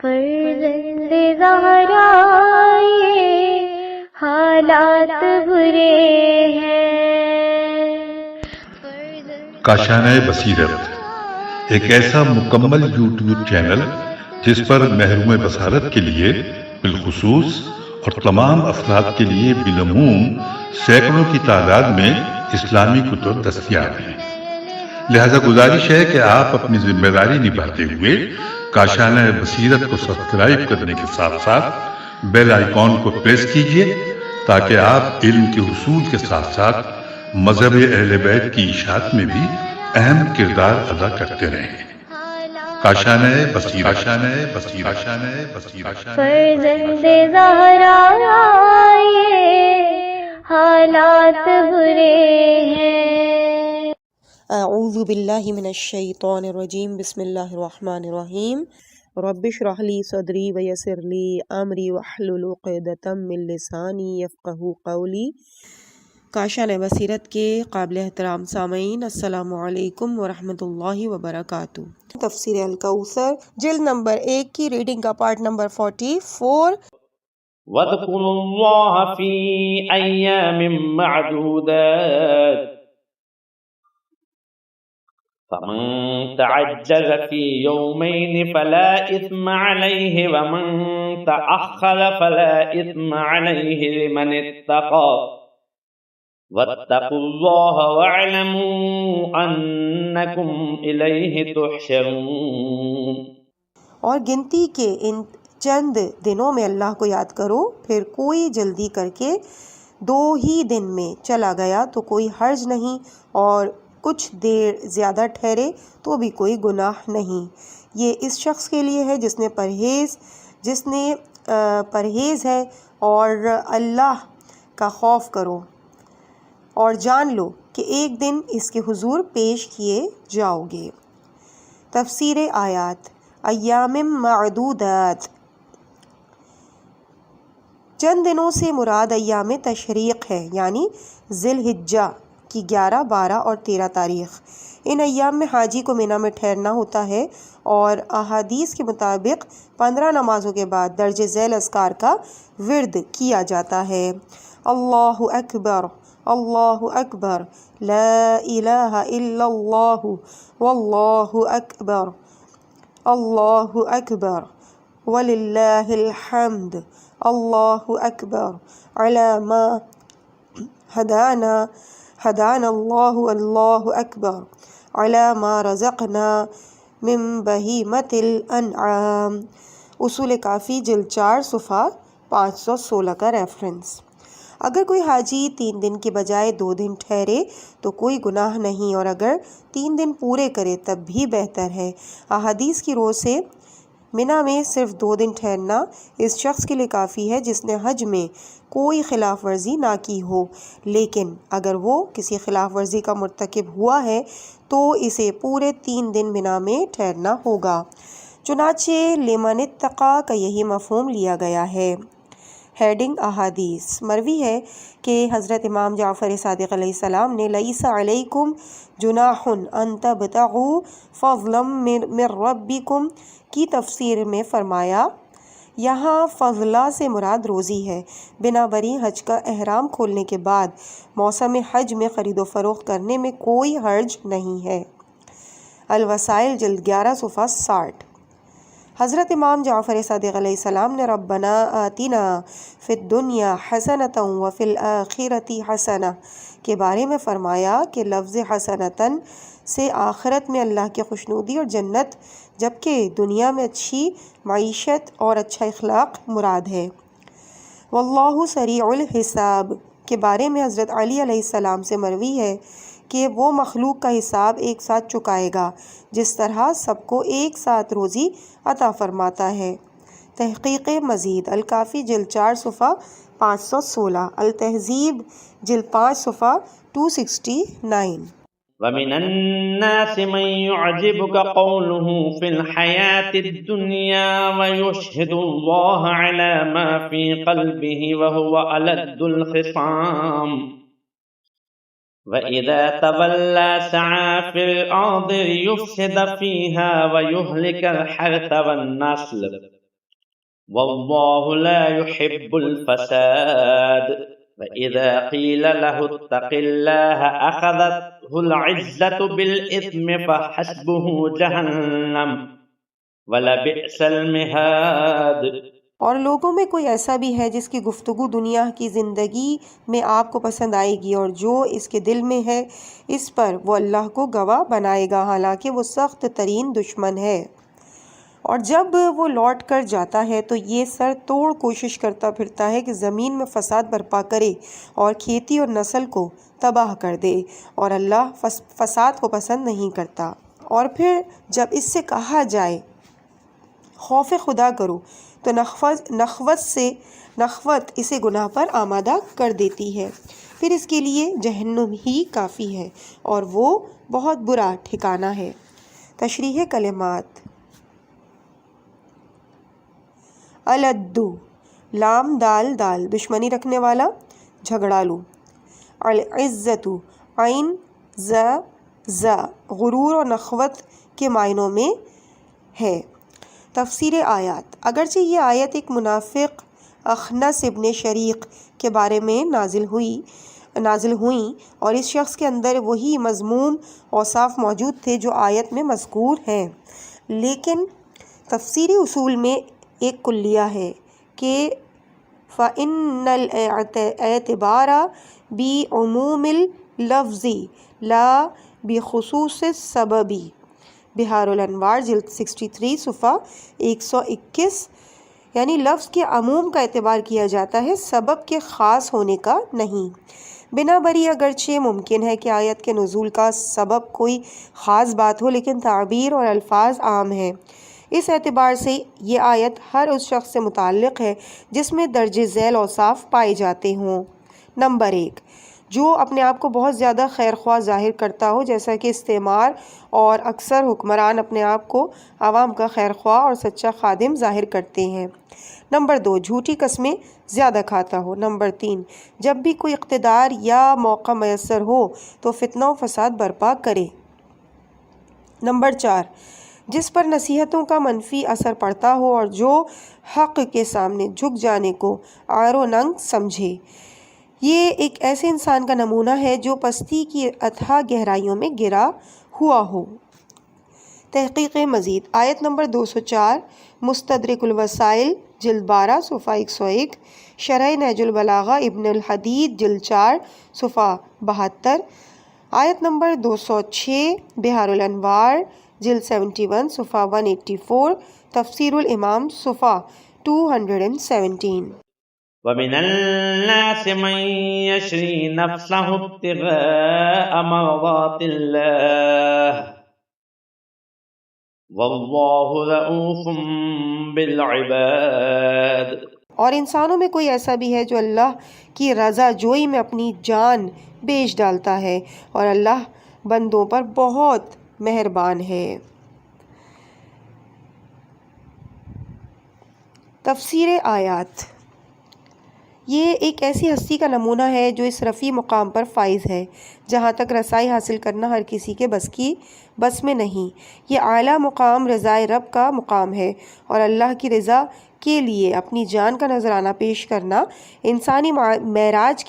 فرزند زہرا یہ حالات برے ہیں۔ کاشانہ بصیرت ایک ایسا مکمل یوٹیوب چینل جس پر محروم بصارت کے لیے بالخصوص اور تمام افراد کے لیے بالعموم سینکڑوں کی تعداد میں اسلامی کتب دستیاب ہیں۔ لہذا گزارش ہے کہ آپ اپنی ذمہ داری نبھاتے ہوئے کاشانہ بصیرت کو سبسکرائب کرنے کے ساتھ ساتھ بیل آئیکن کو پریس کیجیے تاکہ آپ علم کے حصول کے ساتھ ساتھ مذہب اہل بیت کی اشاعت میں بھی اہم کردار ادا کرتے رہیں۔ کاشانہ بصیرت۔ فرزند زہرا یہ حالات برے ہیں۔ اعوذ باللہ من الشیطان الرجیم، بسم اللہ الرحمن الرحیم۔ رب اشرح لی صدری ویسر لی امری واحلل عقدۃ من لسانی یفقہوا قولی۔ کاشانہ بصیرت کے قابل احترام سامعین، السلام علیکم ورحمۃ اللہ وبرکاتہ۔ تفسیر الکوثر جلد نمبر 1 کی ریڈنگ کا پارٹ نمبر 44۔ وَاذْكُرُوا اللَّهَ فِي أَيَّامٍ مَّعْدُودَاتٍ فَمَن تَعَجَّلَ فِي يَوْمَيْنِ فَلَا إِثْمَ عَلَيْهِ وَمَن تَأَخَّرَ فَلَا إِثْمَ عَلَيْهِ لِمَنِ اتَّقَىٰ وَاتَّقُوا اللَّهَ وَاعْلَمُوا أَنَّكُمْ إِلَيْهِ تُحْشَرُونَ۔ اور گنتی کے ان چند دنوں میں اللہ کو یاد کرو، پھر کوئی جلدی کر کے 2 ہی دن میں چلا گیا تو کوئی حرج نہیں، اور کچھ دیر زیادہ ٹھہرے تو بھی کوئی گناہ نہیں۔ یہ اس شخص کے لیے ہے جس نے پرہیز ہے، اور اللہ کا خوف کرو اور جان لو کہ ایک دن اس کے حضور پیش کیے جاؤ گے۔ تفسیر آیات۔ ایام معدودات، چند دنوں سے مراد ایام تشریق ہے، یعنی ذی الحجہ کی 11، 12 اور 13 تاریخ۔ ان ایام میں حاجی کو منی میں ٹھہرنا ہوتا ہے، اور احادیث کے مطابق 15 نمازوں کے بعد درج ذیل اذکار کا ورد کیا جاتا ہے۔ اللہ اکبر، اللہ اکبر، لا الہ الا اللہ، واللہ اکبر، اللہ اکبر، وللہ الحمد، اللہ اکبر، علی ما ہدانا اللہ، اللہ اکبر، علی ما رزقنا من بہیمۃ الانعام۔ اصول کافی جلد 4 صفحہ 516 کا ریفرنس۔ اگر کوئی حاجی 3 دن کے بجائے 2 دن ٹھہرے تو کوئی گناہ نہیں، اور اگر 3 دن پورے کرے تب بھی بہتر ہے۔ احادیث کی روح سے منی میں صرف 2 دن ٹھہرنا اس شخص کے لیے کافی ہے جس نے حج میں کوئی خلاف ورزی نہ کی ہو، لیکن اگر وہ کسی خلاف ورزی کا مرتکب ہوا ہے تو اسے پورے 3 دن منی میں ٹھہرنا ہوگا۔ چنانچہ لمن اتقیٰ کا یہی مفہوم لیا گیا ہے۔ ہیڈنگ احادیث۔ مروی ہے کہ حضرت امام جعفر صادق علیہ السلام نے لیس علیکم جناح ان تبتغوا فضلا من ربکم کی تفسیر میں فرمایا، یہاں فضلہ سے مراد روزی ہے۔ بنابری حج کا احرام کھولنے کے بعد موسم حج میں خرید و فروخت کرنے میں کوئی حرج نہیں ہے۔ الوسائل جلد 11 صفحہ 60۔ حضرت امام جعفر صادق علیہ السلام نے ربنا آتنا فی الدنیا حسنۃ وفی الآخرۃ حسنہ کے بارے میں فرمایا کہ لفظ حسنۃ سے آخرت میں اللہ کی خوشنودی اور جنت، جبکہ دنیا میں اچھی معیشت اور اچھا اخلاق مراد ہے۔ واللہ سریع الحساب کے بارے میں حضرت علی علیہ السلام سے مروی ہے کہ وہ مخلوق کا حساب ایک ساتھ چکائے گا جس طرح سب کو ایک ساتھ روزی عطا فرماتا ہے۔ تحقیق مزید۔ الکافی جلد 4 صفحہ 516، التہذیب جلد 5 صفحہ 269۔ وَمِنَ النَّاسِ مَن يُعْجِبُكَ قَوْلُهُ فِي الْحَيَاةِ الدُّنْيَا وَيُشْهِدُ اللَّهَ عَلَى مَا فِي قَلْبِهِ وَهُوَ أَلَدُّ الْخِصَامِ وَإِذَا تَوَلَّى سَعَىٰ فِي الْأَرْضِ لِيُفْسِدَ فِيهَا وَيُهْلِكَ الْحَرْثَ وَالنَّسْلَ والله لا يحب الفساد وإذا قيل له اتق الله أخذته العزة بالإثم فحسبه جهنم ولبئس المهاد۔ اور لوگوں میں کوئی ایسا بھی ہے جس کی گفتگو دنیا کی زندگی میں آپ کو پسند آئے گی، اور جو اس کے دل میں ہے اس پر وہ اللہ کو گواہ بنائے گا، حالانکہ وہ سخت ترین دشمن ہے۔ اور جب وہ لوٹ کر جاتا ہے تو یہ سر توڑ کوشش کرتا پھرتا ہے کہ زمین میں فساد برپا کرے اور کھیتی اور نسل کو تباہ کر دے، اور اللہ فساد کو پسند نہیں کرتا۔ اور پھر جب اس سے کہا جائے خوف خدا کرو تو نخوت اسے گناہ پر آمادہ کر دیتی ہے، پھر اس کے لیے جہنم ہی کافی ہے اور وہ بہت برا ٹھکانہ ہے۔ تشریح کلمات: العدو، لام دال دال، دشمنی رکھنے والا، جھگڑالو۔ العزت، عین ز، غرور اور نخوت کے معنوں میں ہے۔ تفسیر آیات: اگرچہ یہ آیت ایک منافق اخنس ابن شریق کے بارے میں نازل ہوئیں اور اس شخص کے اندر وہی مذموم اوصاف موجود تھے جو آیت میں مذکور ہیں، لیکن تفسیری اصول میں ایک کلیہ ہے کہ فَإِنَّ الْاعْتِبَارَ بِعُمُومِ اللَّفْظِ لَا بِخُصُوصِ السَّبَبِ۔ بہار الانوار جلد 63 صفحہ 121، یعنی لفظ کے عموم کا اعتبار کیا جاتا ہے، سبب کے خاص ہونے کا نہیں۔ بنا بری اگرچہ ممکن ہے کہ آیت کے نزول کا سبب کوئی خاص بات ہو، لیکن تعبیر اور الفاظ عام ہیں۔ اس اعتبار سے یہ آیت ہر اس شخص سے متعلق ہے جس میں درج ذیل اوصاف پائے جاتے ہوں۔ نمبر 1، جو اپنے آپ کو بہت زیادہ خیر خواہ ظاہر کرتا ہو، جیسا کہ استعمار اور اکثر حکمران اپنے آپ کو عوام کا خیر خواہ اور سچا خادم ظاہر کرتے ہیں۔ نمبر 2، جھوٹی قسمیں زیادہ کھاتا ہو۔ نمبر 3، جب بھی کوئی اقتدار یا موقع میسر ہو تو فتنہ و فساد برپا کرے۔ نمبر 4، جس پر نصیحتوں کا منفی اثر پڑتا ہو اور جو حق کے سامنے جھک جانے کو عار و ننگ سمجھے۔ یہ ایک ایسے انسان کا نمونہ ہے جو پستی کی اتھاہ گہرائیوں میں گرا ہوا ہو۔ تحقیق مزید: آیت نمبر 204، مستدرک الوسائل جلد 12 صفحہ 101، شرح نہج البلاغہ ابن الحدید جلد 4 صفحہ 72، آیت نمبر 206، بہار الانوار جلد 71 صفحہ 184، تفسیر الامام صفحہ 217۔ ومن الناس من يشري نفسه ابتغاء مرضات الله والله رؤوف بالعباد۔ اور انسانوں میں کوئی ایسا بھی ہے جو اللہ کی رضا جوئی میں اپنی جان بیچ ڈالتا ہے، اور اللہ بندوں پر بہت مہربان ہے۔ تفسیر آیات: یہ ایک ایسی ہستی کا نمونہ ہے جو اس رفیع مقام پر فائز ہے جہاں تک رسائی حاصل کرنا ہر کسی کے بس میں نہیں۔ یہ اعلیٰ مقام رضائے رب کا مقام ہے، اور اللہ کی رضا کے لیے اپنی جان کا نذرانہ پیش کرنا انسانی معراج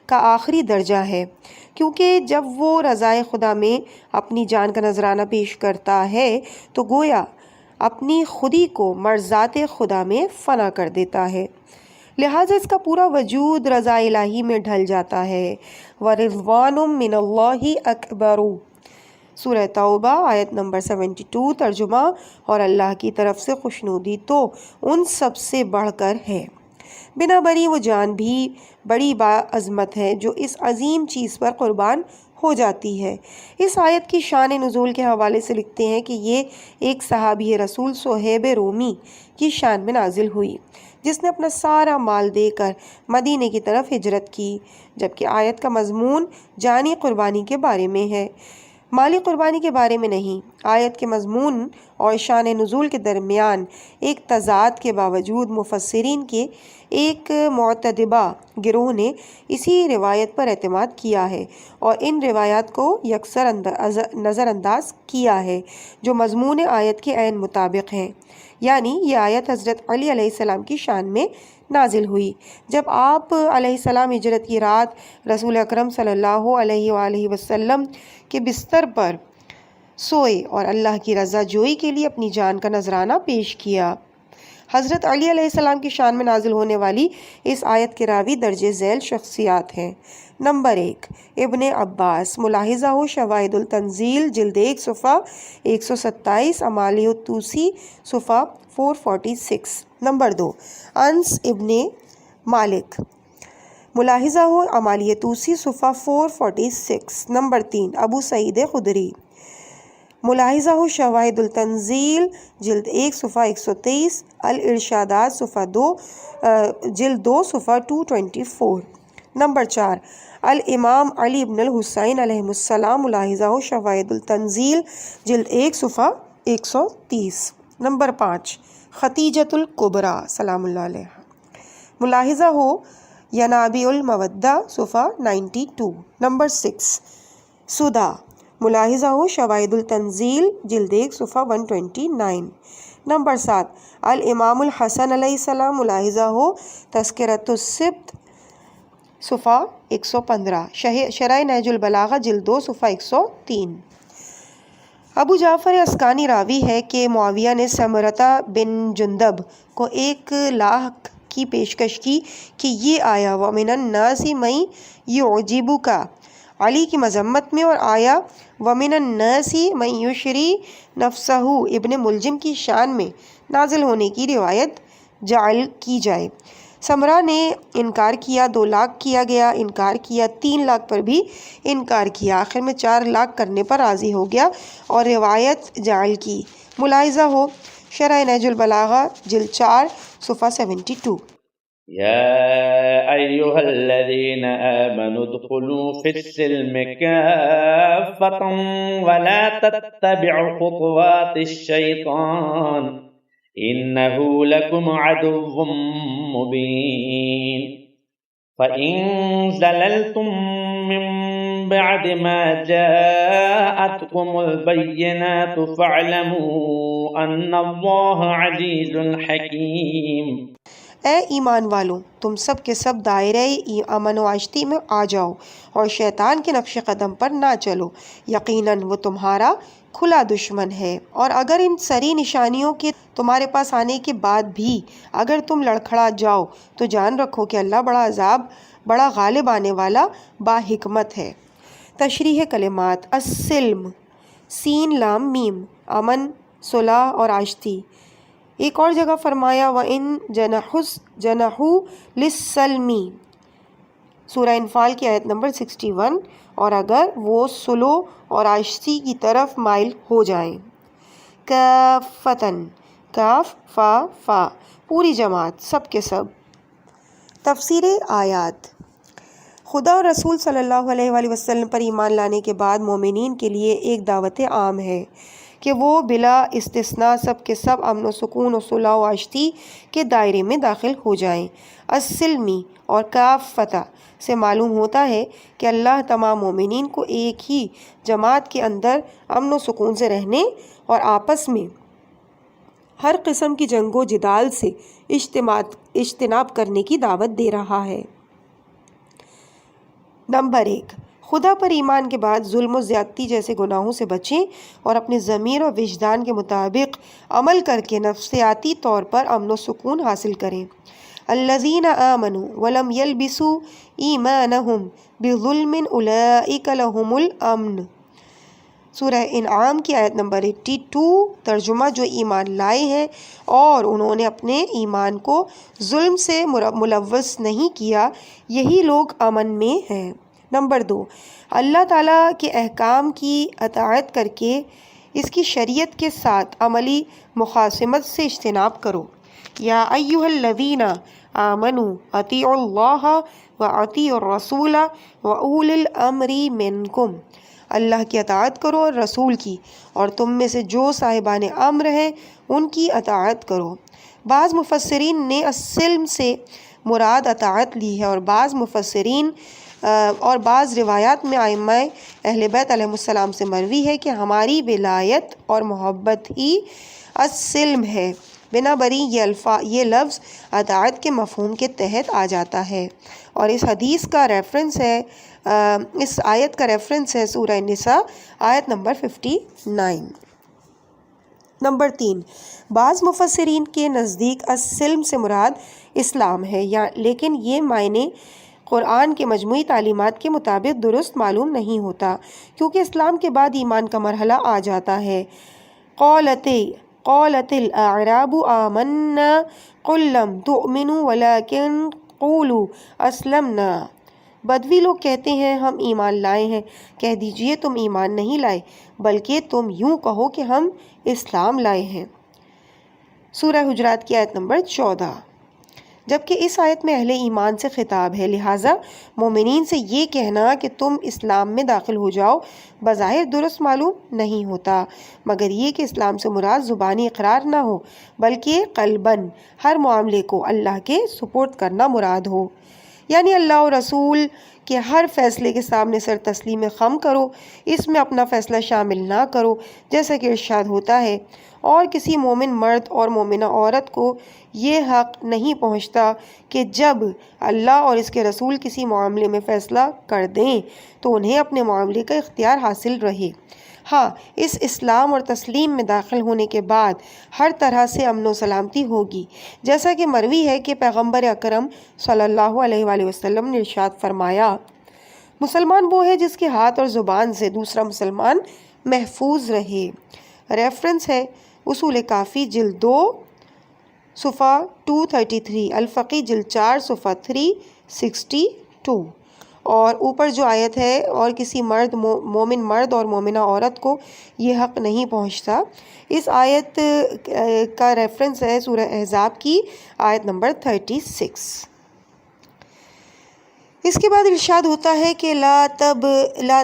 کا آخری درجہ ہے، کیونکہ جب وہ رضائے خدا میں اپنی جان کا نذرانہ پیش کرتا ہے تو گویا اپنی خودی کو مرضات خدا میں فنا کر دیتا ہے، لہٰذا اس کا پورا وجود رضا الہی میں ڈھل جاتا ہے۔ وَرِضْوَانٌ مِّنَ اللَّهِ أَكْبَرُ، سورہ توبہ آیت نمبر 72، ترجمہ: اور اللہ کی طرف سے خوشنودی تو ان سب سے بڑھ کر ہے۔ بنا بری وہ جان بھی بڑی باعظمت ہے جو اس عظیم چیز پر قربان ہو جاتی ہے۔ اس آیت کی شان نزول کے حوالے سے لکھتے ہیں کہ یہ ایک صحابی رسول صہیب رومی کی شان میں نازل ہوئی جس نے اپنا سارا مال دے کر مدینے کی طرف ہجرت کی، جبکہ آیت کا مضمون جانی قربانی کے بارے میں ہے، مالی قربانی کے بارے میں نہیں۔ آیت کے مضمون اور شان نزول کے درمیان ایک تضاد کے باوجود مفسرین کے ایک معتدبہ گروہ نے اسی روایت پر اعتماد کیا ہے اور ان روایات کو یکسر نظر انداز کیا ہے جو مضمون آیت کے عین مطابق ہیں۔ یعنی یہ آیت حضرت علی علیہ السلام کی شان میں نازل ہوئی جب آپ علیہ السلام ہجرت کی رات رسول اکرم صلی اللہ علیہ وآلہ وسلم کے بستر پر سوئے اور اللہ کی رضا جوئی کے لیے اپنی جان کا نذرانہ پیش کیا۔ حضرت علی علیہ السلام کی شان میں نازل ہونے والی اس آیت کے راوی درج ذیل شخصیات ہیں۔ نمبر 1، ابن عباس، ملاحظہ ہو شواہد التنزیل جلد 1 صفحہ 127، امالیہ الطوسی صفحہ 446۔ نمبر 2، انس ابن مالک، ملاحظہ ہو امالیہ طوسی صفحہ 446۔ نمبر 3، ابو سعید خدری، ملاحظہ ہو شواہد التنزیل جلد 1 صفحہ 123، الارشادات صفحہ 2 جلد 2 صفحہ 224۔ نمبر 4، الامام علی بن الحسین علیہ السلام، ملاحظہ ہو شواہد التنزیل جلد 1 صفحہ 130۔ نمبر 5، ختیجۃ الکبریٰ سلام اللہ علیہ، ملاحظہ ہو ینابیع المودہ صفحہ 92۔ نمبر 6، سدھا، ملاحظہ ہو شواہد التنزیل جلد 1 صفحہ 129۔ نمبر 7، الامام الحسن علیہ السلام، ملاحظہ ہو تذکرۃ السبت صفحہ 115، شرح نہج البلاغہ جلد 2 صفحہ 103۔ ابو جعفر اسکانی راوی ہے کہ معاویہ نے سمرہ بن جندب کو 1,00,000 کی پیشکش کی کہ یہ آیا وَمِنَ النَّاسِ مَن يُعْجِبُكَ علی کی مذمت میں، اور آیا وَمِنَ النَّاسِ مَن يُشْرِي نَفْسَهُ ابن ملجم کی شان میں نازل ہونے کی روایت جعل کی جائے۔ سمرہ نے انکار کیا، 2,00,000 کیا گیا، انکار کیا، 3,00,000 پر بھی انکار کیا، آخر میں 4,00,000 کرنے پر راضی ہو گیا اور روایت جعل کی۔ ملاحظہ ہو شرح نہج البلاغہ جلد 4 صفحہ 72۔ يا أيها الذين آمنوا ادخلوا في السلم كافة ولا تتبعوا خطوات الشيطان إنه لكم عدو مبين فإن زللتم من بعد ما جاءتكم البينات فاعلموا أن الله عزيز حكيم۔ اے ایمان والوں، تم سب کے سب دائرۂ امن و عشتی میں آ جاؤ اور شیطان کے نقش قدم پر نہ چلو، یقیناً وہ تمہارا کھلا دشمن ہے۔ اور اگر ان سری نشانیوں کے تمہارے پاس آنے کے بعد بھی اگر تم لڑکھڑا جاؤ تو جان رکھو کہ اللہ بڑا غالب آنے والا با حکمت ہے۔ تشریح کلمات: السلم، سین لام میم، امن، صلح اور آشتی۔ ایک اور جگہ فرمایا وَإِن جَنَحُوا لِلسَّلْمِ، سورہ انفال کی آیت نمبر 61، اور اگر وہ صلح اور آشتی کی طرف مائل ہو جائیں۔ کافتن، کاف فا فا، پوری جماعت، سب کے سب۔ تفسیر آیات: خدا اور رسول صلی اللہ علیہ وآلہ وسلم پر ایمان لانے کے بعد مومنین کے لیے ایک دعوت عام ہے کہ وہ بلا استثناء سب کے سب امن و سکون و صلح و آشتی کے دائرے میں داخل ہو جائیں۔ السلمی اور کافتہ سے معلوم ہوتا ہے کہ اللہ تمام مومنین کو ایک ہی جماعت کے اندر امن و سکون سے رہنے اور آپس میں ہر قسم کی جنگ و جدال سے اجتناب کرنے کی دعوت دے رہا ہے۔ نمبر 1، خدا پر ایمان کے بعد ظلم و زیادتی جیسے گناہوں سے بچیں اور اپنے ضمیر و وجدان کے مطابق عمل کر کے نفسیاتی طور پر امن و سکون حاصل کریں۔ الذین آمنوا ولم یلبسوا ایمانہم بظلم اولئک لہم الامن، سورہ انعام کی آیت نمبر 82۔ ترجمہ: جو ایمان لائے ہیں اور انہوں نے اپنے ایمان کو ظلم سے ملوث نہیں کیا، یہی لوگ امن میں ہیں۔ نمبر 2، اللہ تعالیٰ کے احکام کی اطاعت کر کے اس کی شریعت کے ساتھ عملی مخاصمت سے اجتناب کرو۔ یا ایھا الذین آمنوا اطیعوا اللہ واطیعوا الرسول واولی الامر منکم، اللہ کی اطاعت کرو اور رسول کی، اور تم میں سے جو صاحبان امر ہیں ان کی اطاعت کرو۔ بعض مفسرین نے السلم سے مراد اطاعت لی ہے، اور بعض مفسرین اور بعض روایات میں ائمہ اہل بیت علیہ السلام سے مروی ہے کہ ہماری ولایت اور محبت ہی السلم ہے، بنا بری یہ لفظ اطاعت کے مفہوم کے تحت آ جاتا ہے، اور اس حدیث کا ریفرنس ہے، اس آیت کا ریفرنس ہے سورہ نساء آیت نمبر 59۔ نمبر 3، بعض مفسرین کے نزدیک السلم سے مراد اسلام ہے، لیکن یہ معنی قرآن کے مجموعی تعلیمات کے مطابق درست معلوم نہیں ہوتا، کیونکہ اسلام کے بعد ایمان کا مرحلہ آ جاتا ہے۔ قالت الاعراب آمنا قل لم تؤمنوا ولكن قولوا اسلمنا۔ بدوی لوگ کہتے ہیں ہم ایمان لائے ہیں، کہہ دیجئے تم ایمان نہیں لائے بلکہ تم یوں کہو کہ ہم اسلام لائے ہیں۔ سورہ حجرات کی آیت نمبر 14۔ جبکہ اس آیت میں اہل ایمان سے خطاب ہے، لہٰذا مومنین سے یہ کہنا کہ تم اسلام میں داخل ہو جاؤ بظاہر درست معلوم نہیں ہوتا، مگر یہ کہ اسلام سے مراد زبانی اقرار نہ ہو بلکہ قلباً ہر معاملے کو اللہ کے سپرد کرنا مراد ہو، یعنی اللہ اور رسول کے ہر فیصلے کے سامنے سر تسلیم خم کرو، اس میں اپنا فیصلہ شامل نہ کرو، جیسا کہ ارشاد ہوتا ہے، اور کسی مومن مرد اور مومنہ عورت کو یہ حق نہیں پہنچتا کہ جب اللہ اور اس کے رسول کسی معاملے میں فیصلہ کر دیں تو انہیں اپنے معاملے کا اختیار حاصل رہے۔ ہاں، اس اسلام اور تسلیم میں داخل ہونے کے بعد ہر طرح سے امن و سلامتی ہوگی، جیسا کہ مروی ہے کہ پیغمبر اکرم صلی اللہ علیہ وآلہ وسلم نے ارشاد فرمایا، مسلمان وہ ہے جس کے ہاتھ اور زبان سے دوسرا مسلمان محفوظ رہے۔ ریفرنس ہے اصول کافی جلد 2 صفحہ 233، الفقی جلد 4 صفحہ 362، اور اوپر جو آیت ہے، اور کسی مومن مرد اور مومنہ عورت کو یہ حق نہیں پہنچتا، اس آیت کا ریفرنس ہے سورہ احزاب کی آیت نمبر 36۔ اس کے بعد ارشاد ہوتا ہے کہ لا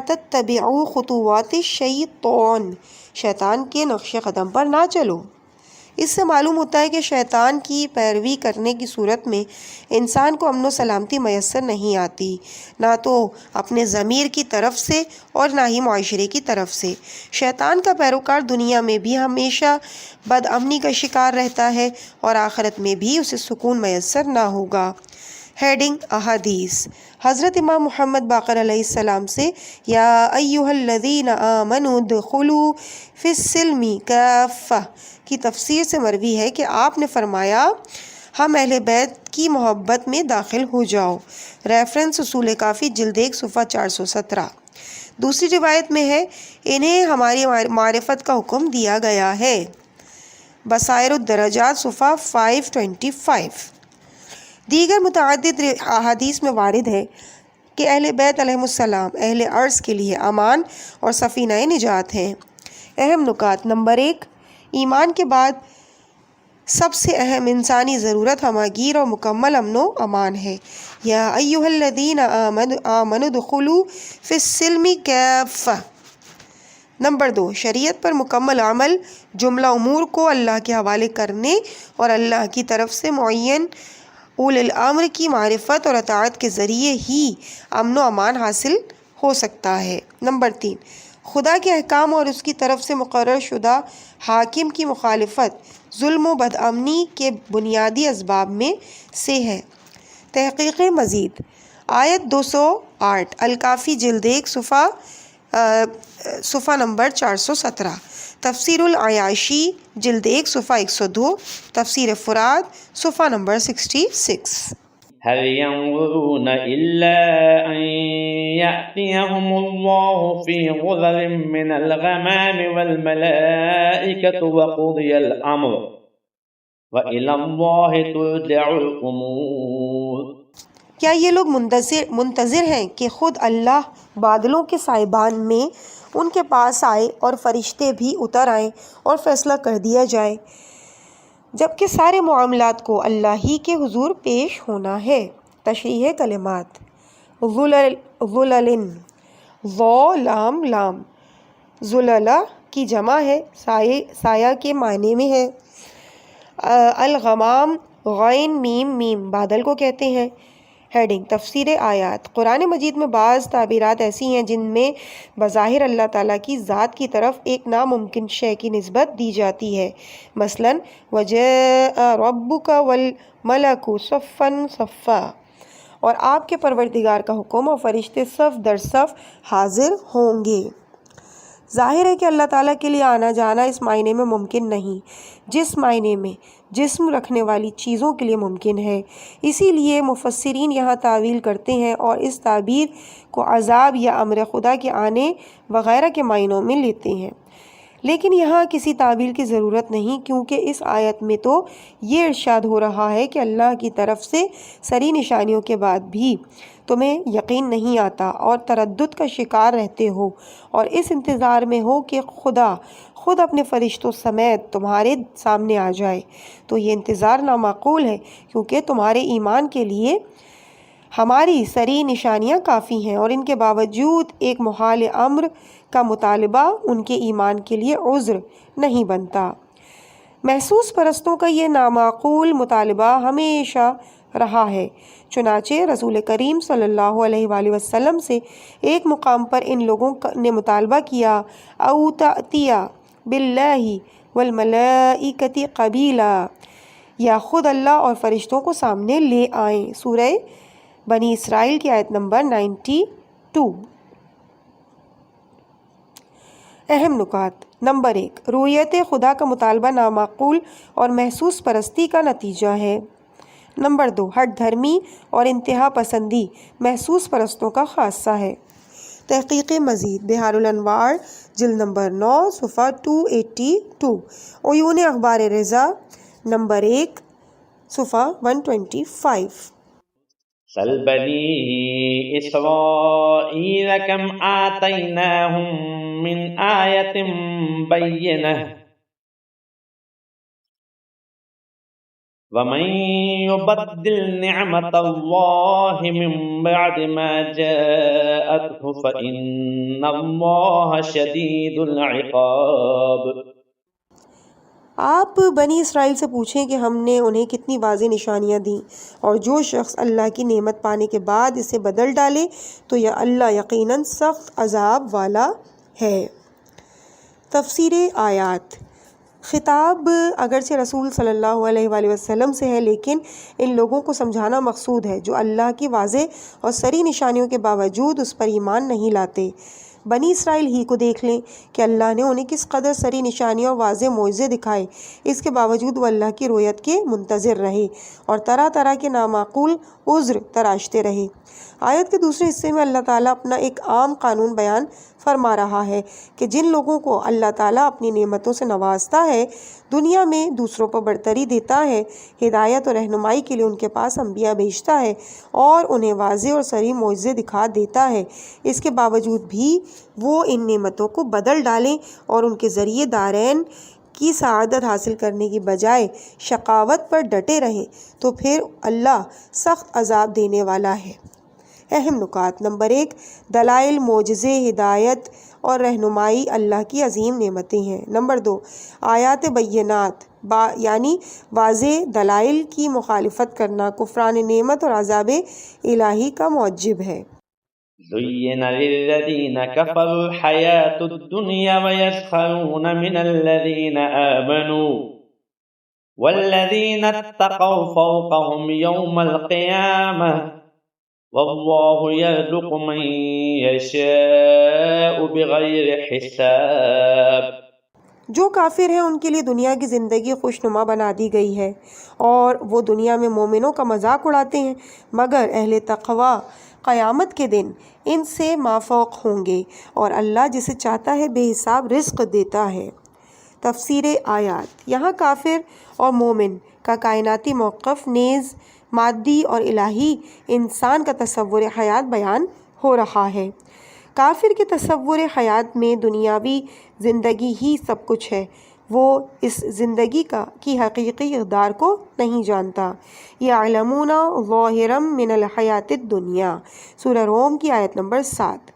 تتبعوا خطوات الشیطان، شیطان کے نقش قدم پر نہ چلو۔ اس سے معلوم ہوتا ہے کہ شیطان کی پیروی کرنے کی صورت میں انسان کو امن و سلامتی میسر نہیں آتی، نہ تو اپنے ضمیر کی طرف سے اور نہ ہی معاشرے کی طرف سے۔ شیطان کا پیروکار دنیا میں بھی ہمیشہ بد امنی کا شکار رہتا ہے اور آخرت میں بھی اسے سکون میسر نہ ہوگا۔ ہیڈنگ احادیث۔ حضرت امام محمد باقر علیہ السلام سے یا ایھا الذین آمنوا ادخلوا فی السلم کافہ کی تفسیر سے مروی ہے کہ آپ نے فرمایا، ہم اہل بیت کی محبت میں داخل ہو جاؤ۔ ریفرنس اصول کافی جلد 1 صفحہ 417۔ دوسری روایت میں ہے، انہیں ہماری معرفت کا حکم دیا گیا ہے۔ بصائر الدرجات صفحہ 525۔ دیگر متعدد احادیث میں وارد ہے کہ اہل بیت علیہ السلام اہل عرض کے لیے امان اور سفینہ نجات ہیں۔ اہم نکات۔ نمبر 1، ایمان کے بعد سب سے اہم انسانی ضرورت ہماگیر اور مکمل امن و امان ہے۔ یا ایھا الذین آمنوا ادخلوا فی السلم کافہ۔ نمبر 2، شریعت پر مکمل عمل، جملہ امور کو اللہ کے حوالے کرنے اور اللہ کی طرف سے معین اول الامر کی معرفت اور اطاعت کے ذریعے ہی امن و امان حاصل ہو سکتا ہے۔ نمبر 3، خدا کے احکام اور اس کی طرف سے مقرر شدہ حاکم کی مخالفت ظلم و بد امنی کے بنیادی اسباب میں سے ہے۔ تحقیق مزید۔ آیت 208، الکافی جلد 1 صفحہ نمبر 417۔ تفسیر العیاشی جلد 1 صفحہ 102، تفسیر فرات صفحہ نمبر 66۔ هل ينظرون إلا أن يأتيهم الله في غذر من الغمام والملائكة وقضي الأمر وإلى الله ترجع الأمور۔ کیا یہ لوگ منتظر ہیں کہ خود اللہ بادلوں کے سائبان میں ان کے پاس آئے اور فرشتے بھی اتر آئیں اور فیصلہ کر دیا جائے، جبکہ سارے معاملات کو اللہ ہی کے حضور پیش ہونا ہے۔ تشریح کلمات۔ ظلل، ظو لام لام، ظللہ کی جمع ہے، سایہ کے معنی میں ہے۔ الغمام، غین میم میم، بادل کو کہتے ہیں۔ ہیڈنگ تفسیر آیات۔ قرآن مجید میں بعض تعبیرات ایسی ہیں جن میں بظاہر اللہ تعالیٰ کی ذات کی طرف ایک ناممکن شے کی نسبت دی جاتی ہے، مثلاً وَجَاءَ رَبُّكَ وَالْمَلَكُ صَفًّا صَفًّا، اور آپ کے پروردگار کا حکم اور فرشتے صف در صف حاضر ہوں گے۔ ظاہر ہے کہ اللہ تعالیٰ کے لیے آنا جانا اس معنی میں ممکن نہیں جس معنی میں جسم رکھنے والی چیزوں کے لیے ممکن ہے۔ اسی لیے مفسرین یہاں تعویل کرتے ہیں اور اس تعبیر کو عذاب یا امر خدا کے آنے وغیرہ کے معنوں میں لیتے ہیں، لیکن یہاں کسی تعویل کی ضرورت نہیں، کیونکہ اس آیت میں تو یہ ارشاد ہو رہا ہے کہ اللہ کی طرف سے سری نشانیوں کے بعد بھی تمہیں یقین نہیں آتا اور تردد کا شکار رہتے ہو اور اس انتظار میں ہو کہ خدا خود اپنے فرشتوں سمیت تمہارے سامنے آ جائے، تو یہ انتظار نامعقول ہے، کیونکہ تمہارے ایمان کے لیے ہماری سری نشانیاں کافی ہیں اور ان کے باوجود ایک محال امر کا مطالبہ ان کے ایمان کے لیے عذر نہیں بنتا۔ محسوس پرستوں کا یہ نامعقول مطالبہ ہمیشہ رہا ہے، چنانچہ رسول کریم صلی اللہ علیہ وآلہ وسلم سے ایک مقام پر ان لوگوں نے مطالبہ کیا او تأتیہ باللہ والملائکۃ قبیلا، یا خود اللہ اور فرشتوں کو سامنے لے آئیں۔ سورہ بنی اسرائیل کی آیت نمبر 92۔ اہم نکات۔ نمبر 1، رؤیت خدا کا مطالبہ نامعقول اور محسوس پرستی کا نتیجہ ہے۔ نمبر 2، ہٹ دھرمی اور انتہا پسندی محسوس پرستوں کا خاصہ ہے۔ تحقیق مزید، بحار الانوار، جلد نمبر 9، صفحہ 282۔ عیون اخبار رضا، نمبر 1، صفحہ 125۔ سل بنی اسرائیل کم آتیناہم من آیت بینہ ومن یبدل نعمت اللہ من بعد ما جاءته فإن اللہ شدید العقاب۔ آپ بنی اسرائیل سے پوچھیں کہ ہم نے انہیں کتنی واضح نشانیاں دیں، اور جو شخص اللہ کی نعمت پانے کے بعد اسے بدل ڈالے تو یہ اللہ یقیناً سخت عذاب والا ہے۔ تفسیر آیات۔ خطاب اگرچہ رسول صلی اللہ علیہ وآلہ وسلم سے ہے، لیکن ان لوگوں کو سمجھانا مقصود ہے جو اللہ کی واضح اور صریح نشانیوں کے باوجود اس پر ایمان نہیں لاتے۔ بنی اسرائیل ہی کو دیکھ لیں کہ اللہ نے انہیں کس قدر صریح نشانیاں اور واضح معجزے دکھائے، اس کے باوجود وہ اللہ کی رؤیت کے منتظر رہے اور طرح طرح کے نامعقول عذر تراشتے رہے۔ آیت کے دوسرے حصے میں اللہ تعالیٰ اپنا ایک عام قانون بیان فرما رہا ہے کہ جن لوگوں کو اللہ تعالیٰ اپنی نعمتوں سے نوازتا ہے، دنیا میں دوسروں پر برتری دیتا ہے، ہدایت اور رہنمائی کے لیے ان کے پاس انبیاء بھیجتا ہے اور انہیں واضح اور صریح معجزے دکھا دیتا ہے، اس کے باوجود بھی وہ ان نعمتوں کو بدل ڈالیں اور ان کے ذریعے دارین کی سعادت حاصل کرنے کی بجائے شقاوت پر ڈٹے رہیں، تو پھر اللہ سخت عذاب دینے والا ہے۔ اہم نکات۔ نمبر 1، دلائل، معجزے، ہدایت اور رہنمائی اللہ کی عظیم نعمتیں ہیں۔ نمبر 2، آیات بینات یعنی واضح دلائل کی مخالفت کرنا کفران نعمت اور عذاب الہی کا موجب ہے۔ زين للذين كفروا الحياة الدنيا ويسخرون من الذين آمنوا والذين اتقوا فوقهم يوم القيامة والله يرزق من يشاء بغير حساب۔ جو کافر ہیں ان کے لیے دنیا کی زندگی خوشنما بنا دی گئی ہے اور وہ دنیا میں مومنوں کا مذاق اڑاتے ہیں، مگر اہل تقوی قیامت کے دن ان سے مافوق ہوں گے اور اللہ جسے چاہتا ہے بے حساب رزق دیتا ہے۔ تفسیر آیات۔ یہاں کافر اور مومن کا کائناتی موقف نیز مادی اور الہی انسان کا تصور حیات بیان ہو رہا ہے۔ کافر کے تصور حیات میں دنیاوی زندگی ہی سب کچھ ہے، وہ اس زندگی کی حقیقی اقدار کو نہیں جانتا۔ یعلمون ظاہرا من الحیات الدنیا، سورہ روم کی آیت نمبر 7۔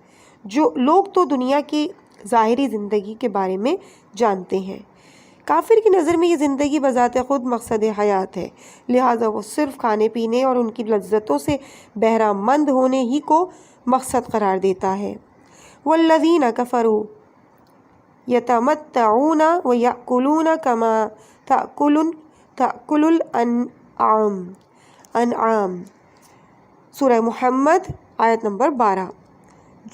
جو لوگ تو دنیا کی ظاہری زندگی کے بارے میں جانتے ہیں، کافر کی نظر میں یہ زندگی بذات خود مقصد حیات ہے، لہٰذا وہ صرف کھانے پینے اور ان کی لذتوں سے بہرہ مند ہونے ہی کو مقصد قرار دیتا ہے۔ والذین کفروا یتمتعون ویأکلون کما تأکل الانعام، سورہ محمد آیت نمبر 12۔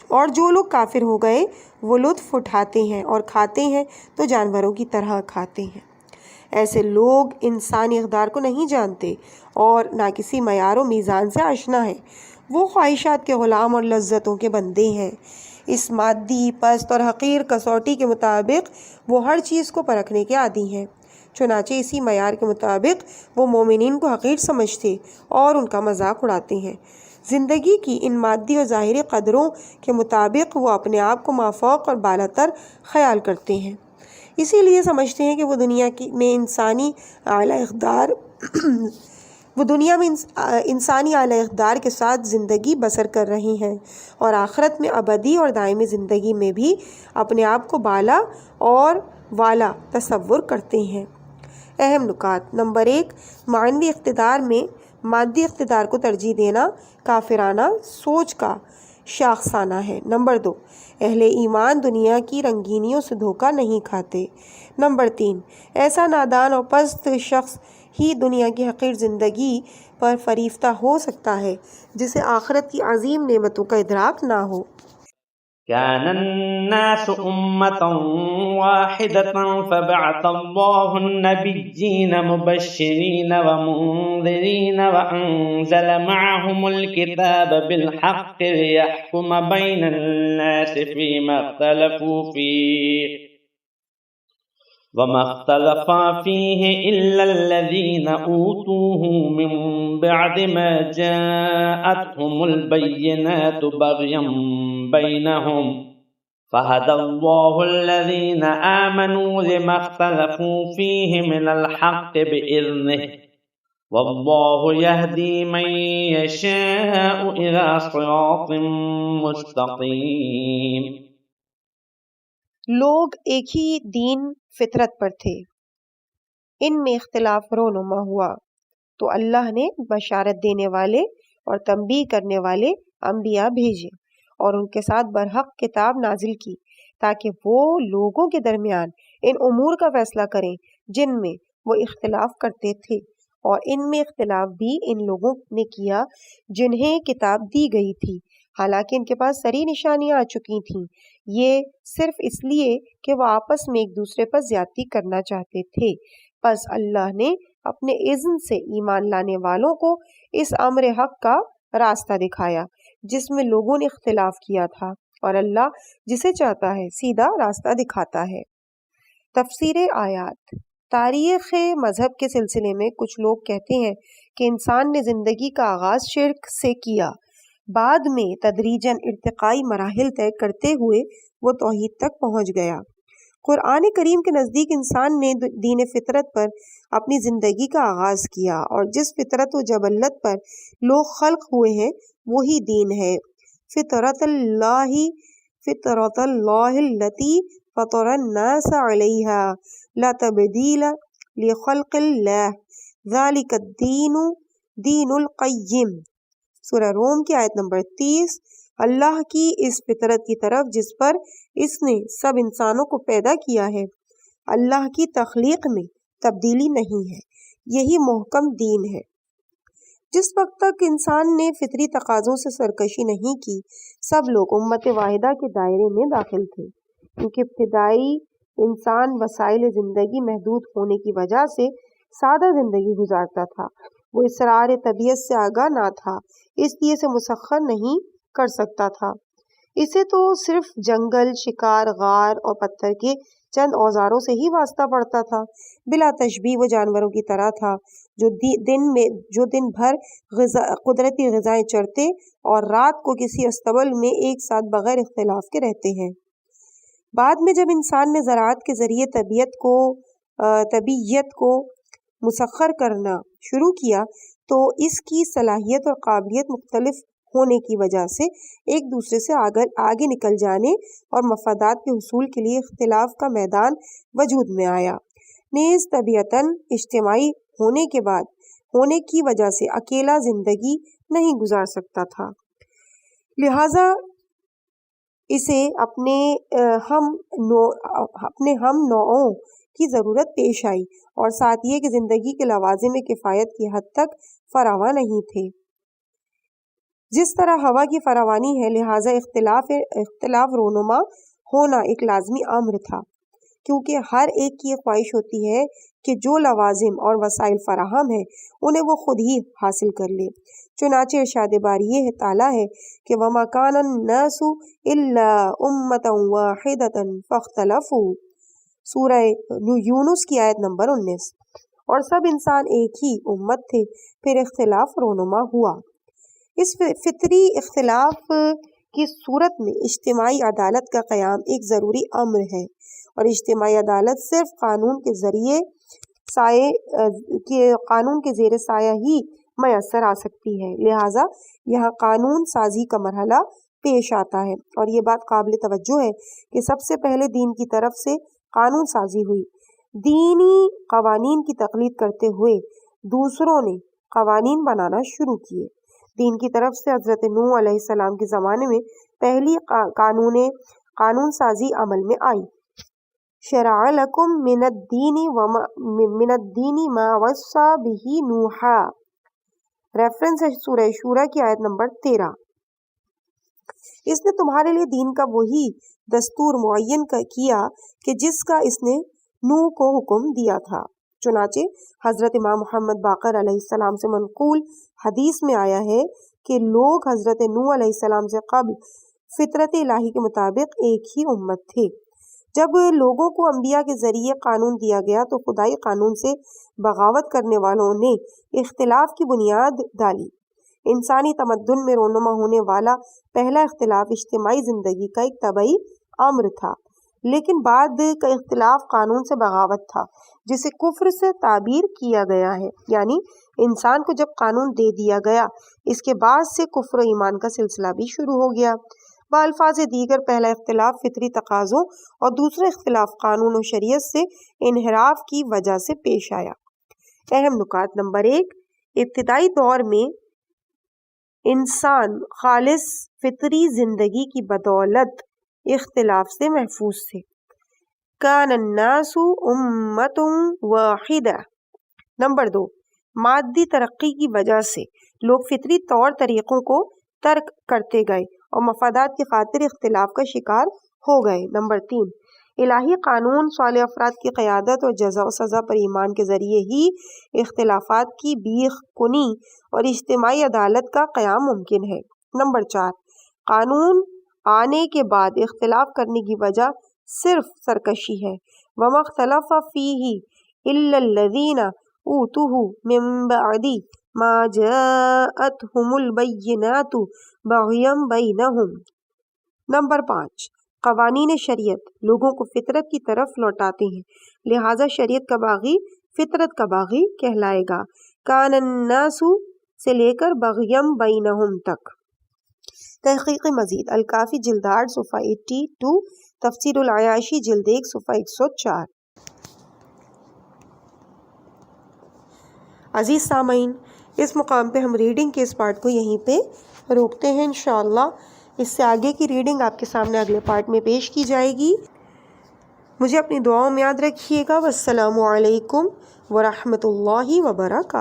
اور جو لوگ کافر ہو گئے وہ لطف اٹھاتے ہیں اور کھاتے ہیں تو جانوروں کی طرح کھاتے ہیں۔ ایسے لوگ انسانی اقدار کو نہیں جانتے اور نہ کسی معیار و میزان سے آشنا ہے، وہ خواہشات کے غلام اور لذتوں کے بندے ہیں۔ اس مادی پست اور حقیر کسوٹی کے مطابق وہ ہر چیز کو پرکھنے کے عادی ہیں، چنانچہ اسی معیار کے مطابق وہ مومنین کو حقیر سمجھتے اور ان کا مذاق اڑاتے ہیں۔ زندگی کی ان مادی اور ظاہری قدروں کے مطابق وہ اپنے آپ کو مافوق اور بالاتر خیال کرتے ہیں، اسی لیے سمجھتے ہیں کہ وہ دنیا میں انسانی اعلی اقدار کے ساتھ زندگی بسر کر رہے ہیں، اور آخرت میں ابدی اور دائمی زندگی میں بھی اپنے آپ کو بالا اور والا تصور کرتے ہیں۔ اہم نکات: نمبر 1، معنوی اقتدار میں مادی اقتدار کو ترجیح دینا کافرانہ سوچ کا شاخسانہ ہے۔ نمبر 2، اہل ایمان دنیا کی رنگینیوں سے دھوکہ نہیں کھاتے۔ نمبر 3، ایسا نادان اور پست شخص ہی دنیا کی حقیر زندگی پر فریفتہ ہو سکتا ہے جسے آخرت کی عظیم نعمتوں کا ادراک نہ ہو۔ كان الناس أمة واحدة فبعث الله النبيين مبشرين ومنذرين وأنزل معهم الكتاب بالحق ليحكم بين الناس فيما اختلفوا فيه وما اختلف فيه إلا الذين أوتوه من بعد ما جاءتهم البينات بغيا بينهم فهدى الله الذين آمنوا لما اختلفوا فيه من الحق بإذنه والله يهدي من يشاء إلى صراط مستقيم۔ لوگ ایک ہی دین فطرت پر تھے، ان میں اختلاف رونما ہوا تو اللہ نے بشارت دینے والے اور تنبیہ کرنے والے انبیاء بھیجے اور ان کے ساتھ برحق کتاب نازل کی تاکہ وہ لوگوں کے درمیان ان امور کا فیصلہ کریں جن میں وہ اختلاف کرتے تھے، اور ان میں اختلاف بھی ان لوگوں نے کیا جنہیں کتاب دی گئی تھی، حالانکہ ان کے پاس صریح نشانیاں آ چکی تھیں، یہ صرف اس لیے کہ وہ آپس میں ایک دوسرے پر زیادتی کرنا چاہتے تھے۔ پس اللہ نے اپنے اذن سے ایمان لانے والوں کو اس امر حق کا راستہ دکھایا جس میں لوگوں نے اختلاف کیا تھا، اور اللہ جسے چاہتا ہے سیدھا راستہ دکھاتا ہے۔ تفسیر آیات۔ تاریخ مذہب کے سلسلے میں کچھ لوگ کہتے ہیں کہ انسان نے زندگی کا آغاز شرک سے کیا، بعد میں تدریجاً ارتقائی مراحل طے کرتے ہوئے وہ توحید تک پہنچ گیا۔ قرآن کریم کے نزدیک انسان نے دین فطرت پر اپنی زندگی کا آغاز کیا، اور جس فطرت و جبلت پر لوگ خلق ہوئے ہیں وہی دین ہے۔ فطرت اللہ التی فطر الناس علیہا لا تبدیل لخلق اللہ ذالک الدین دین القیم، سورہ روم کی آیت نمبر 30۔ اللہ کی اس فطرت کی طرف جس پر اس نے سب انسانوں کو پیدا کیا ہے، اللہ کی تخلیق میں تبدیلی نہیں ہے، یہی محکم دین ہے۔ جس وقت تک انسان نے فطری تقاضوں سے سرکشی نہیں کی، سب لوگ امت واحدہ کے دائرے میں داخل تھے، کیونکہ ابتدائی انسان وسائل زندگی محدود ہونے کی وجہ سے سادہ زندگی گزارتا تھا، وہ اسرار طبیعت سے آگاہ نہ تھا، اس لیے اسے مسخر نہیں کر سکتا تھا، اسے تو صرف جنگل، شکار، غار اور پتھر کے چند اوزاروں سے ہی واسطہ پڑتا تھا۔ بلا تشبیہ وہ جانوروں کی طرح تھا جو دن بھر قدرتی غذائیں چرتے اور رات کو کسی استبل میں ایک ساتھ بغیر اختلاف کے رہتے ہیں۔ بعد میں جب انسان نے زراعت کے ذریعے طبیعت کو مسخر کرنا شروع کیا تو اس کی صلاحیت اور قابلیت مختلف ہونے کی وجہ سے ایک دوسرے سے آگے نکل جانے اور مفادات کے حصول کے لیے اختلاف کا میدان وجود میں آیا۔ نیز طبیعتاً اجتماعی ہونے کی وجہ سے اکیلا زندگی نہیں گزار سکتا تھا، لہٰذا اسے اپنے ہم نوعوں کی ضرورت پیش آئی، اور ساتھ یہ کہ زندگی کے لوازم کفایت کی حد تک فراواں نہیں تھے۔ جس طرح ہوا کی فراوانی ہے، لہٰذا اختلاف رونما ہونا ایک لازمی امر تھا، کیونکہ ہر ایک کی خواہش ہوتی ہے کہ جو لوازم اور وسائل فراہم ہیں انہیں وہ خود ہی حاصل کر لے۔ چنانچہ ارشاد باری یہ تعالیٰ ہے کہ وَمَا كَانَ النَّاسُ إِلَّا أُمَّةً وَاحِدَةً فَاخْتَلَفُوا، سورہ یونس کی آیت نمبر 19۔ اور سب انسان ایک ہی امت تھے، پھر اختلاف رونما ہوا۔ اس فطری اختلاف کی صورت میں اجتماعی عدالت کا قیام ایک ضروری امر ہے، اور اجتماعی عدالت صرف قانون کے زیر سایہ ہی میسر آ سکتی ہے، لہٰذا یہاں قانون سازی کا مرحلہ پیش آتا ہے، اور یہ بات قابل توجہ ہے کہ سب سے پہلے دین کی طرف سے قانون سازی ہوئی۔ دینی قوانین کی تقلید کرتے ہوئے دوسروں نے قوانین بنانا شروع کیے۔ دین کی طرف سے حضرت نوح علیہ السلام کے زمانے میں پہلی قانون سازی عمل میں آئی۔ شرع لکم من الدین ما وصى به نوحا، ریفرنس ہے سورہ شورى کی آیت نمبر 13۔ اس نے تمہارے لیے دین کا وہی دستور معین کیا کہ جس کا اس نے نوح کو حکم دیا تھا۔ چنانچہ حضرت امام محمد باقر علیہ السلام سے منقول حدیث میں آیا ہے کہ لوگ حضرت نوح علیہ السلام سے قبل فطرت الہی کے مطابق ایک ہی امت تھے۔ جب لوگوں کو انبیاء کے ذریعے قانون دیا گیا تو خدائی قانون سے بغاوت کرنے والوں نے اختلاف کی بنیاد ڈالی۔ انسانی تمدن میں رونما ہونے والا پہلا اختلاف اجتماعی زندگی کا ایک طبعی امر تھا، لیکن بعد کا اختلاف قانون سے بغاوت تھا، جسے کفر سے تعبیر کیا گیا ہے، یعنی انسان کو جب قانون دے دیا گیا، اس کے بعد سے کفر و ایمان کا سلسلہ بھی شروع ہو گیا۔ بالفاظ دیگر پہلا اختلاف فطری تقاضوں اور دوسرا اختلاف قانون و شریعت سے انحراف کی وجہ سے پیش آیا۔ اہم نکات: نمبر 1، ابتدائی دور میں انسان خالص فطری زندگی کی بدولت اختلاف سے محفوظ تھے۔ کان الناس امۃ واحدہ۔ نمبر 2، مادی ترقی کی وجہ سے لوگ فطری طور طریقوں کو ترک کرتے گئے اور مفادات کی خاطر اختلاف کا شکار ہو گئے۔ نمبر 3، الہی قانون صالح افراد کی قیادت اور جزا و سزا پر ایمان کے ذریعے ہی اختلافات کی بیخ کنی اور اجتماعی عدالت کا قیام ممکن ہے۔ نمبر 4، قانون آنے کے بعد اختلاف کرنے کی وجہ صرف سرکشی ہے۔ وَمَا اخْتَلَفَ فِيهِ إِلَّا الَّذِينَ أُوتُوهُ مِن بَعْدِ مَا جَاءَتْهُمُ الْبَيِّنَاتُ بَغْيًا بَيْنَهُمْ۔ نمبر 5، قوانین شریعت لوگوں کو فطرت کی طرف لوٹاتے ہیں، لہٰذا شریعت کا باغی فطرت کا باغی کہلائے گا۔ کان الناس سے لے کر بغیم بینہم تک۔ تحقیق مزید، الکافی جلد 8 صفحہ 82، تفسیر العیاشی جلد 1 صفحہ 104۔ عزیز سامعین، اس مقام پہ ہم ریڈنگ کے اس پارٹ کو یہیں پہ روکتے ہیں۔ انشاءاللہ اس سے آگے کی ریڈنگ آپ کے سامنے اگلے پارٹ میں پیش کی جائے گی۔ مجھے اپنی دعاؤں میں یاد رکھیے گا۔ والسلام علیکم ورحمۃ اللہ وبرکاتہ۔